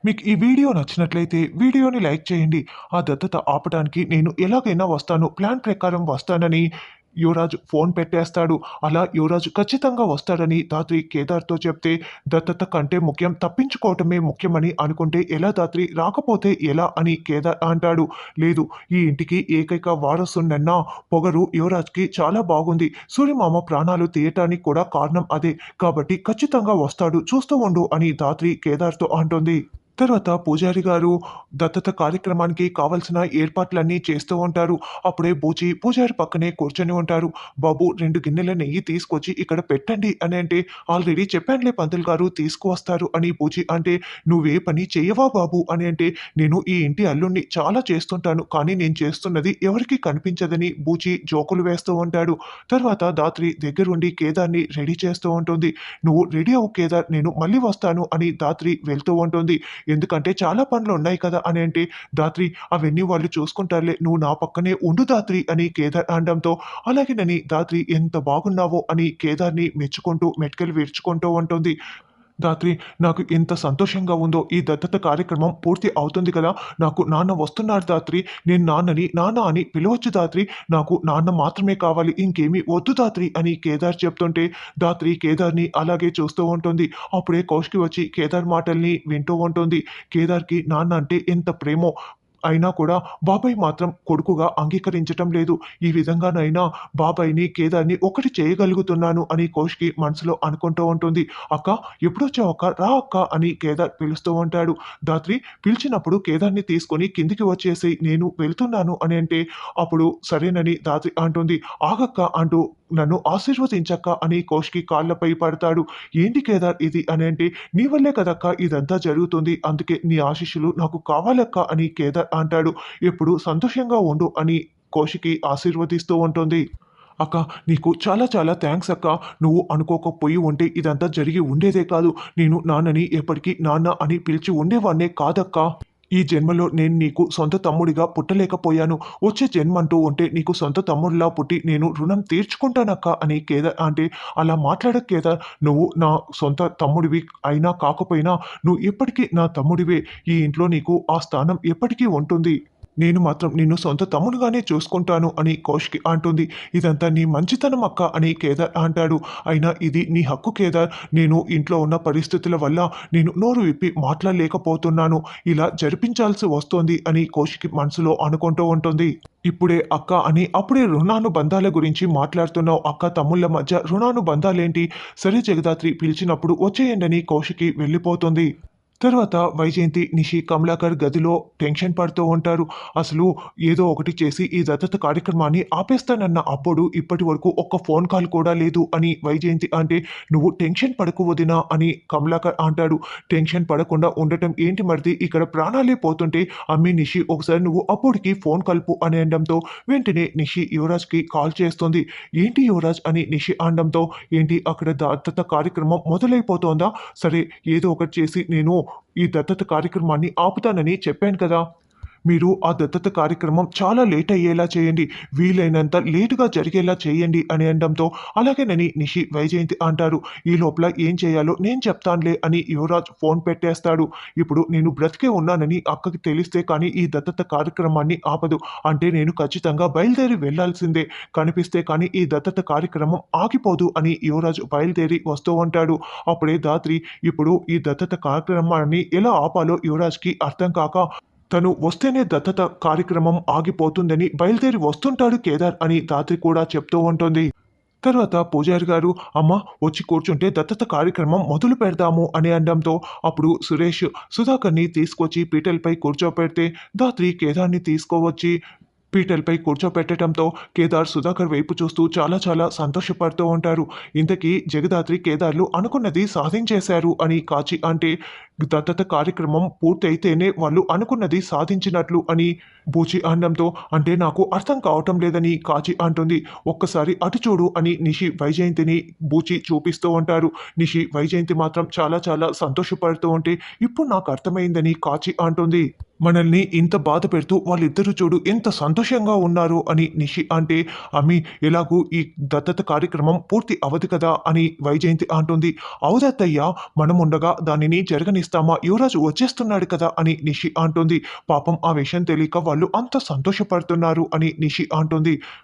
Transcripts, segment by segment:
మీకు ఈ వీడియో నచ్చినట్లయితే వీడియోని లైక్ చేయండి. ఆ దత్తత ఆపటానికి నేను ఎలాగైనా వస్తాను. ప్లాన్ ప్రకారం వస్తానని యువరాజు ఫోన్ పెట్టేస్తాడు. అలా యువరాజు ఖచ్చితంగా వస్తాడని ధాత్రి కేదార్‌తో చెప్తే, దత్తత కంటే ముఖ్యం తప్పించుకోవటమే ముఖ్యమని అనుకుంటే ఎలా ధాత్రి? రాకపోతే ఎలా అని కేదార్ అంటాడు. లేదు, ఈ ఇంటికి ఏకైక వారసుడినన్న పొగరు యువరాజ్‌కి చాలా బాగుంది. సూర్యమామ ప్రాణాలు తీయటానికి కూడా కారణం అదే. కాబట్టి ఖచ్చితంగా వస్తాడు. చూస్తూ ఉండు అని ధాత్రి కేదార్‌తో అంటుంది. తర్వాత పూజారి గారు దత్తత కార్యక్రమానికి కావాల్సిన ఏర్పాట్లన్నీ చేస్తూ ఉంటారు. అప్పుడే బూచి పూజారి పక్కనే కూర్చొని ఉంటారు. "బాబు 2 గిన్నెల నెయ్యి తీసుకొచ్చి ఇక్కడ పెట్టండి" అని అంటే, "ఆల్రెడీ చెప్పానులే పంతులు గారు తీసుకువస్తారు" అని బూచి అంటే, "నువ్వే పని చెయ్యవా బాబు" అని అంటే, "నేను ఈ ఇంటి అల్లుడిని చాలా చేస్తుంటాను. కానీ నేను చేస్తున్నది ఎవరికీ కనిపించదని" బూచి జోకులు వేస్తూ ఉంటాడు. తర్వాత ధాత్రి దగ్గరుండి కేదార్‌ని రెడీ చేస్తూ ఉంటుంది. "నువ్వు రెడీ అవ్వు కేదార్, నేను మళ్ళీ వస్తాను" అని ధాత్రి వెళ్తూ ఉంటుంది. ఎందుకంటే చాలా పనులున్నాయి కదా అని అంటే, "ధాత్రి అవన్నీ వాళ్ళు చూసుకుంటారులే. నువ్వు నా పక్కనే ఉండు ధాత్రి" అని కేదార్ అనడంతో, అలాగేనని ధాత్రి ఎంత బాగున్నావో అని కేదార్‌ని మెచ్చుకుంటూ మెటికలు విరుచుకుంటూ ఉంటుంది. ధాత్రి, నాకు ఎంత సంతోషంగా ఉందో. ఈ దత్తత కార్యక్రమం పూర్తి అవుతుంది కదా! నాకు నాన్న వస్తున్నారు ధాత్రి. నేను నాన్నని నాన్న అని పిలవచ్చు ధాత్రి. నాకు నాన్న మాత్రమే కావాలి. ఇంకేమీ వద్దు ధాత్రి అని కేదార్ చెప్తుంటే, ధాత్రి కేదార్‌ని అలాగే చూస్తూ ఉంటుంది. అప్పుడే కౌశికి వచ్చి కేదార్ మాటల్ని వింటూ ఉంటుంది. కేదార్‌కి నాన్న అంటే ఎంత ప్రేమో అయినా కూడా బాబాయ్ మాత్రం కొడుకుగా అంగీకరించటం లేదు. ఈ విధంగానైనా బాబాయ్‌ని, కేదార్‌ని ఒకటి చేయగలుగుతున్నాను అని కౌశికి మనసులో అనుకుంటూ ఉంటుంది. "అక్క, ఎప్పుడొచ్చావక్క? రా అక్క" అని కేదార్ పిలుస్తూ ఉంటాడు. ధాత్రి పిలిచినప్పుడు కేదార్‌ని తీసుకొని కిందికి వచ్చేసేయ్, నేను వెళ్తున్నాను అని అంటే, అప్పుడు సరేనని ధాత్రి అంటుంది. "ఆగక్క" అంటూ, "నన్ను ఆశీర్వదించక్క" అని కౌశికి కాళ్ళపై పడతాడు. "ఏంటి కేదార్ ఇది" అని అంటే, "నీ వల్లే కదక్క ఇదంతా జరుగుతుంది. అందుకే నీ ఆశీస్సులు నాకు కావాలక్క" అని కేదార్ అంటాడు. "ఎప్పుడు సంతోషంగా ఉండు" అని కౌశికి ఆశీర్వదిస్తూ ఉంటుంది. "అక్క, నీకు చాలా చాలా థాంక్స్ అక్క. నువ్వు అనుకోకపోయి ఉంటే ఇదంతా జరిగి ఉండేదే కాదు. నేను నాన్నని ఎప్పటికీ నాన్న అని పిలిచి ఉండేవాడినే కాదక్కా. ఈ జన్మలో నేను నీకు సొంత తమ్ముడిగా పుట్టలేకపోయాను. వచ్చే జన్మంటూ ఉంటే నీకు సొంత తమ్ముడిలా పుట్టి నేను రుణం తీర్చుకుంటానక్కా" అని కేదార్ అంటే, "అలా మాట్లాడకు కేదార్. నువ్వు నా సొంత తమ్ముడివి అయినా కాకపోయినా నువ్వు ఎప్పటికీ నా తమ్ముడివే. ఈ ఇంట్లో నీకు ఆ స్థానం ఎప్పటికీ ఉంటుంది. నేను మాత్రం నిన్ను సొంత తమ్ముడుగానే చూసుకుంటాను" అని కౌశికి అంటుంది. "ఇదంతా నీ మంచితనం అక్క" అని కేదార్ అంటాడు. "అయినా ఇది నీ హక్కు కేదార్. నేను ఇంట్లో ఉన్న పరిస్థితుల వల్ల నేను నోరు విప్పి మాట్లాడలేకపోతున్నాను. ఇలా జరిపించాల్సి వస్తోంది" అని కౌశికి మనసులో అనుకుంటూ ఉంటుంది. "ఇప్పుడే అక్క అని అప్పుడే రుణానుబంధాల గురించి మాట్లాడుతున్నావు. అక్క తమ్ముళ్ళ మధ్య రుణానుబంధాలేంటి? సరే జగదాత్రి పిలిచినప్పుడు వచ్చేయండని" కౌశికి వెళ్ళిపోతుంది. తర్వాత వైజయంతి, నిషి, కమలాకర్ గదిలో టెన్షన్ పడుతూ ఉంటారు. అసలు ఏదో ఒకటి చేసి ఈ దత్తత కార్యక్రమాన్ని ఆపేస్తానన్న అప్పుడు ఇప్పటి వరకు ఒక్క ఫోన్ కాల్ కూడా లేదు అని వైజయంతి అంటే, "నువ్వు టెన్షన్ పడకు వదినా" అని కమలాకర్ అంటాడు. "టెన్షన్ పడకుండా ఉండటం ఏంటి మరిది? ఇక్కడ ప్రాణాలే పోతుంటే అమ్మి నిషి ఒకసారి నువ్వు అప్పుడికి ఫోన్ కలుపు" అని అనడంతో వెంటనే నిషి యువరాజ్‌కి కాల్ చేస్తుంది. "ఏంటి యువరాజ్" అని నిషి అనడంతో, "ఏంటి అక్కడ దత్తత కార్యక్రమం మొదలైపోతోందా? సరే, ఏదో ఒకటి చేసి నేను ఈ దత్తత కార్యక్రమాన్ని ఆపుతానని చెప్పాను కదా! మీరు ఆ దత్తత కార్యక్రమం చాలా లేట్ అయ్యేలా చేయండి. వీలైనంత లేట్‌గా జరిగేలా చేయండి" అని అనడంతో, అలాగేనని నిషి, వైజయంతి అంటారు. "ఈ లోపల ఏం చేయాలో నేను చెప్తానులే" అని యువరాజ్ ఫోన్ పెట్టేస్తాడు. "ఇప్పుడు నేను బ్రతికే ఉన్నానని అక్కకి తెలిస్తే కానీ ఈ దత్తత కార్యక్రమాన్ని ఆపదు. అంటే నేను ఖచ్చితంగా బయలుదేరి వెళ్ళాల్సిందే. కనిపిస్తే కానీ ఈ దత్తత కార్యక్రమం ఆగిపోదు" అని యువరాజ్ బయలుదేరి వస్తూ ఉంటాడు. అప్పుడే ధాత్రి ఇప్పుడు ఈ దత్తత కార్యక్రమాన్ని ఎలా ఆపాలో యువరాజ్‌కి అర్థం కాక, తను వస్తేనే దత్తత కార్యక్రమం ఆగిపోతుందని బయలుదేరి వస్తుంటాడు కేదార్ అని ధాత్రి కూడా చెప్తూ ఉంటుంది. తర్వాత పూజారి గారు, "అమ్మ వచ్చి కూర్చుంటే దత్తత కార్యక్రమం మొదలు పెడదాము" అని అనడంతో, అప్పుడు సురేష్ సుధాకర్‌ని తీసుకొచ్చి పీటలపై కూర్చోపెడితే, ధాత్రి కేదార్‌ని తీసుకువచ్చి పీటలపై కూర్చోపెట్టడంతో కేదార్ సుధాకర్ వైపు చూస్తూ చాలా చాలా సంతోషపడుతూ ఉంటారు. ఇంతకీ జగదాత్రి, కేదార్‌లు అనుకున్నది సాధించేశారు అని కాచి అంటే, దత్తత కార్యక్రమం పూర్తయితేనే వాళ్ళు అనుకున్నది సాధించినట్లు అని బూచి అనడంతో, "అంటే నాకు అర్థం కావటం లేదని" కాచి అంటుంది. "ఒక్కసారి అటు చూడు" అని నిషి, వైజయంతిని బూచి చూపిస్తూ ఉంటారు. నిషి, వైజయంతి మాత్రం చాలా చాలా సంతోషపడుతూ ఉంటే, "ఇప్పుడు నాకు అర్థమైందని" కాచి అంటుంది. మనల్ని ఇంత బాధ పెడుతూ వాళ్ళిద్దరూ చూడు ఎంత సంతోషంగా ఉన్నారు అని నిషి అంటే, అమ్మి ఎలాగూ ఈ దత్తత కార్యక్రమం పూర్తి అవ్వదు కదా అని వైజయంతి అంటుంది. అవుదత్తయ్య, మనముండగా దానిని జరగనిస్తామా? యువరాజు వచ్చేస్తున్నాడు కదా అని నిషి అంటుంది. పాపం ఆ విషయం తెలియక వాళ్ళు అంత సంతోషపడుతున్నారు అని నిషి అంటుంది.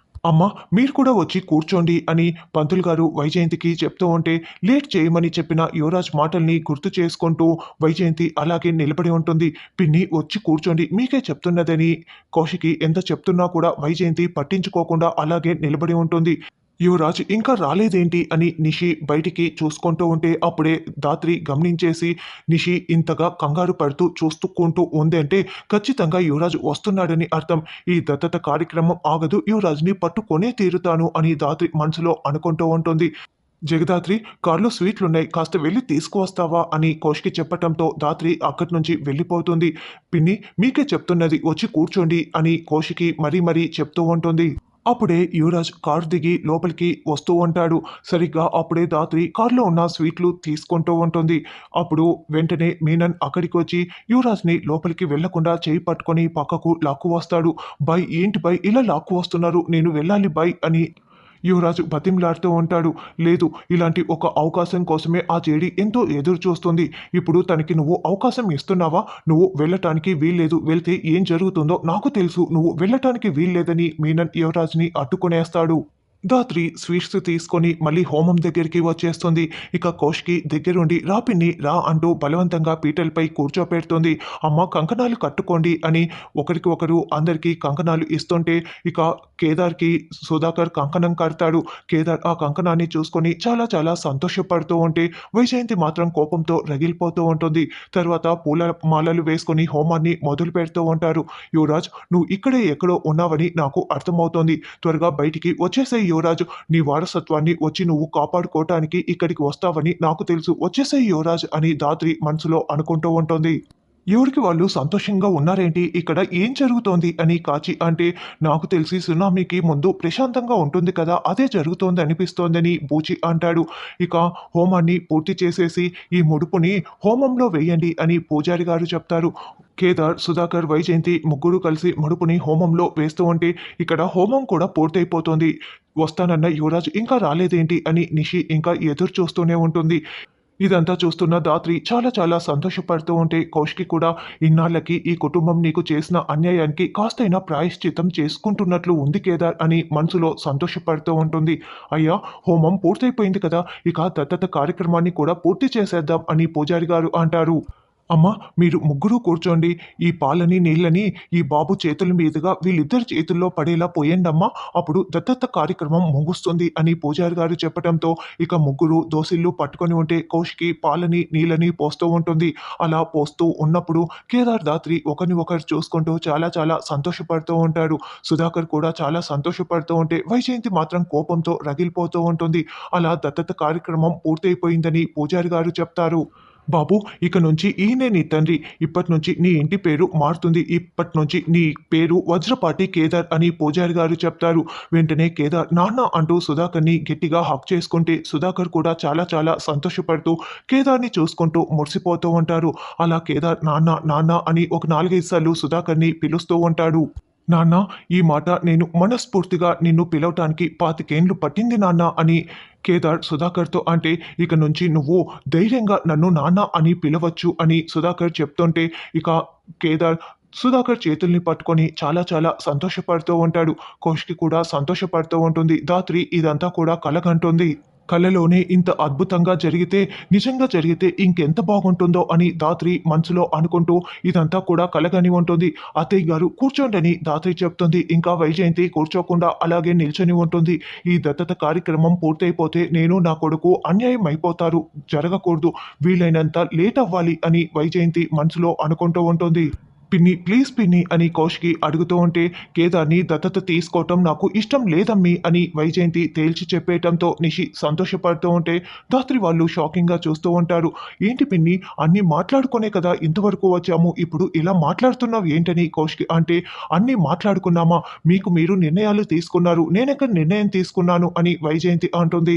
అమ్మ, మీరు కూడా వచ్చి కూర్చోండి అని పంతులు గారు వైజయంతికి చెప్తూ ఉంటే, లేట్ చేయమని చెప్పిన యువరాజ్ మాటల్ని గుర్తు చేసుకుంటూ వైజయంతి అలాగే నిలబడి ఉంటుంది. పిన్ని వచ్చి కూర్చోండి, మీకే చెప్తున్నదని కౌశికి ఎంత చెప్తున్నా కూడా వైజయంతి పట్టించుకోకుండా అలాగే నిలబడి ఉంటుంది. యువరాజ్ ఇంకా రాలేదేంటి అని నిషి బయటికి చూసుకుంటూ ఉంటే అప్పుడే ధాత్రి గమనించేసి, నిషి ఇంతగా కంగారు పడుతూ చూస్తుకుంటూ ఉంది అంటే ఖచ్చితంగా యువరాజు వస్తున్నాడని అర్థం. ఈ దత్తత కార్యక్రమం ఆగదు, యువరాజుని పట్టుకొనే తీరుతాను అని ధాత్రి మనసులో అనుకుంటూ ఉంటుంది. జగదాత్రి, కార్లో స్వీట్లున్నాయి, కాస్త వెళ్ళి తీసుకువస్తావా అని కౌశికి చెప్పటంతో ధాత్రి అక్కడి నుంచి వెళ్ళిపోతుంది. పిన్ని, మీకే చెప్తున్నది, వచ్చి కూర్చోండి అని కౌశికి మరీ మరీ చెప్తూ ఉంటుంది. అప్పుడే యువరాజ్ కారు దిగి లోపలికి వస్తూ ఉంటాడు. సరిగ్గా అప్పుడే ధాత్రి కారులో ఉన్న స్వీట్లు తీసుకుంటూ ఉంటుంది. అప్పుడు వెంటనే మీనన్ అక్కడికి వచ్చి యువరాజ్ని లోపలికి వెళ్లకుండా చేయి పట్టుకొని పక్కకు లాక్కు వస్తాడు. బై, ఏంటి బై ఇలా లాక్కు వస్తున్నారు, నేను వెళ్ళాలి బై అని యువరాజు బతిమలాడుతూ ఉంటాడు. లేదు, ఇలాంటి ఒక అవకాశం కోసమే ఆ జేడి ఎంతో ఎదురు చూస్తుంది. ఇప్పుడు తనకి నువ్వు అవకాశం ఇస్తున్నావా? నువ్వు వెళ్ళటానికి వీల్లేదు, వెళ్తే ఏం జరుగుతుందో నాకు తెలుసు, నువ్వు వెళ్ళటానికి వీల్లేదని మీనన్ యువరాజ్ని అడ్డుకునేస్తాడు. ధాత్రి స్వీట్స్ తీసుకొని మళ్ళీ హోమం దగ్గరికి వచ్చేస్తుంది. ఇక కౌశికి దగ్గరుండి రా పిన్ని రా అంటూ బలవంతంగా పీటలపై కూర్చోపెడుతుంది. అమ్మ, కంకణాలు కట్టుకోండి అని ఒకరికి ఒకరు అందరికీ కంకణాలు ఇస్తుంటే ఇక కేదార్కి సుధాకర్ కంకణం కడతాడు. కేదార్ ఆ కంకణాన్ని చూసుకొని చాలా చాలా సంతోషపడుతూ ఉంటే వైజయంతి మాత్రం కోపంతో రగిలిపోతూ ఉంటుంది. తర్వాత పూల మాలలు వేసుకొని హోమాన్ని మొదలు పెడుతూ ఉంటారు. యువరాజ్, నువ్వు ఇక్కడే ఎక్కడో ఉన్నావని నాకు అర్థమవుతోంది, త్వరగా బయటికి వచ్చేసే యువరాజు, నీ వారసత్వాన్ని వచ్చి నువ్వు కాపాడుకోవటానికి ఇక్కడికి వస్తావని నాకు తెలుసు, వచ్చేసే యువరాజ్ అని ధాత్రి మనసులో అనుకుంటూ ఉంటుంది. ఎవరికి వాళ్ళు సంతోషంగా ఉన్నారేంటి, ఇక్కడ ఏం జరుగుతోంది అని కాచి అంటే, నాకు తెలిసి సునామీకి ముందు ప్రశాంతంగా ఉంటుంది కదా, అదే జరుగుతోంది అనిపిస్తోందని బూచి అంటాడు. ఇక హోమాన్ని పూర్తి చేసేసి ఈ ముడుపుని హోమంలో వేయండి అని పూజారి గారు చెప్తారు. కేదార్, సుధాకర్, వైజయంతి ముగ్గురు కలిసి ముడుపుని హోమంలో వేస్తూ ఉంటే ఇక్కడ హోమం కూడా పూర్తయిపోతుంది. వస్తానన్న యువరాజ్ ఇంకా రాలేదేంటి అని నిషి ఇంకా ఎదురు చూస్తూనే ఉంటుంది. ఇదంతా చూస్తున్న ధాత్రి చాలా చాలా సంతోషపడుతూ ఉంటే కౌశికి కూడా ఇన్నాళ్ళకి ఈ కుటుంబం నీకు చేసిన అన్యాయానికి కాస్తైనా ప్రాయశ్చిత్తం చేసుకుంటున్నట్లు ఉంది కేదార్ అని మనసులో సంతోషపడుతూ ఉంటుంది. అయ్యా, హోమం పూర్తయిపోయింది కదా, ఇక దత్తత కార్యక్రమాన్ని కూడా పూర్తి చేసేద్దాం అని పూజారి గారు అంటారు. అమ్మ, మీరు ముగ్గురు కూర్చోండి, ఈ పాలని నీళ్ళని ఈ బాబు చేతుల మీదుగా వీళ్ళిద్దరి చేతుల్లో పడేలా పోయండమ్మా, అప్పుడు దత్తత కార్యక్రమం ముగుస్తుంది అని పూజారి గారు చెప్పడంతో ఇక ముగ్గురు దోసిళ్ళు పట్టుకొని ఉంటే కౌశికి పాలని నీళ్ళని పోస్తూ ఉంటుంది. అలా పోస్తూ ఉన్నప్పుడు కేదార్, ధాత్రి ఒకరిని ఒకరు చూసుకుంటూ చాలా చాలా సంతోషపడుతూ ఉంటాడు. సుధాకర్ కూడా చాలా సంతోషపడుతూ ఉంటే వైజయంతి మాత్రం కోపంతో రగిలిపోతూ ఉంటుంది. అలా దత్తత కార్యక్రమం పూర్తయిపోయిందని పూజారి గారు చెప్తారు. బాబు, ఇక నుంచి ఈయనే నీ తండ్రి, ఇప్పటి నుంచి నీ ఇంటి పేరు మారుతుంది, ఇప్పటి నుంచి నీ పేరు వజ్రపాటి కేదార్ అని పూజారి గారు చెప్తారు. వెంటనే కేదార్ నాన్న అంటూ సుధాకర్ని గట్టిగా హక్ చేసుకుంటే సుధాకర్ కూడా చాలా చాలా సంతోషపడుతూ కేదార్ని చూసుకుంటూ మురిసిపోతూ ఉంటారు. అలా కేదార్ నాన్న నాన్న అని ఒక 4-5 సార్లు సుధాకర్ని పిలుస్తూ ఉంటాడు. నాన్న, ఈ మాట నేను మనస్ఫూర్తిగా నిన్ను పిలవటానికి 25 ఏండ్లు పట్టింది నాన్న అని కేదార్ సుధాకర్తో అంటే, ఇక నుంచి నువ్వు ధైర్యంగా నన్ను నాన్న అని పిలవచ్చు అని సుధాకర్ చెప్తుంటే ఇక కేదార్ సుధాకర్ చేతుల్ని పట్టుకొని చాలా చాలా సంతోషపడుతూ ఉంటాడు. కౌశికి కూడా సంతోషపడుతూ ఉంటుంది. ధాత్రి ఇదంతా కూడా కలగంటుంది. కళ్ళలోనే ఇంత అద్భుతంగా జరిగితే, నిజంగా జరిగితే ఇంకెంత బాగుంటుందో అని ధాత్రి మనసులో అనుకుంటూ ఇదంతా కూడా కలగని ఉంటుంది. అత్తయ్య గారు కూర్చోండని ధాత్రి చెప్తుంది. ఇంకా వైజయంతి కూర్చోకుండా అలాగే నిల్చొని ఉంటుంది. ఈ దత్తత కార్యక్రమం పూర్తయిపోతే నేను నా కొడుకు అన్యాయం అయిపోతారు, జరగకూడదు, వీలైనంత లేట్ అవ్వాలి అని వైజయంతి మనసులో అనుకుంటూ ఉంటుంది. పిన్ని ప్లీజ్ పిన్ని అని కౌశికి అడుగుతూ ఉంటే కేదార్ని దత్తత తీసుకోవటం నాకు ఇష్టం లేదమ్మీ అని వైజయంతి తేల్చి చెప్పేయటంతో నిషి సంతోషపడుతూ ఉంటే ధాత్రి వాళ్ళు షాకింగ్గా చూస్తూ ఉంటారు. ఏంటి పిన్ని, అన్నీ మాట్లాడుకునే కదా ఇంతవరకు వచ్చాము, ఇప్పుడు ఇలా మాట్లాడుతున్నావు ఏంటని కౌశికి అంటే, అన్నీ మాట్లాడుకున్నామా, మీకు మీరు నిర్ణయాలు తీసుకున్నారు, నేనెక్కడ నిర్ణయం తీసుకున్నాను అని వైజయంతి అంటుంది.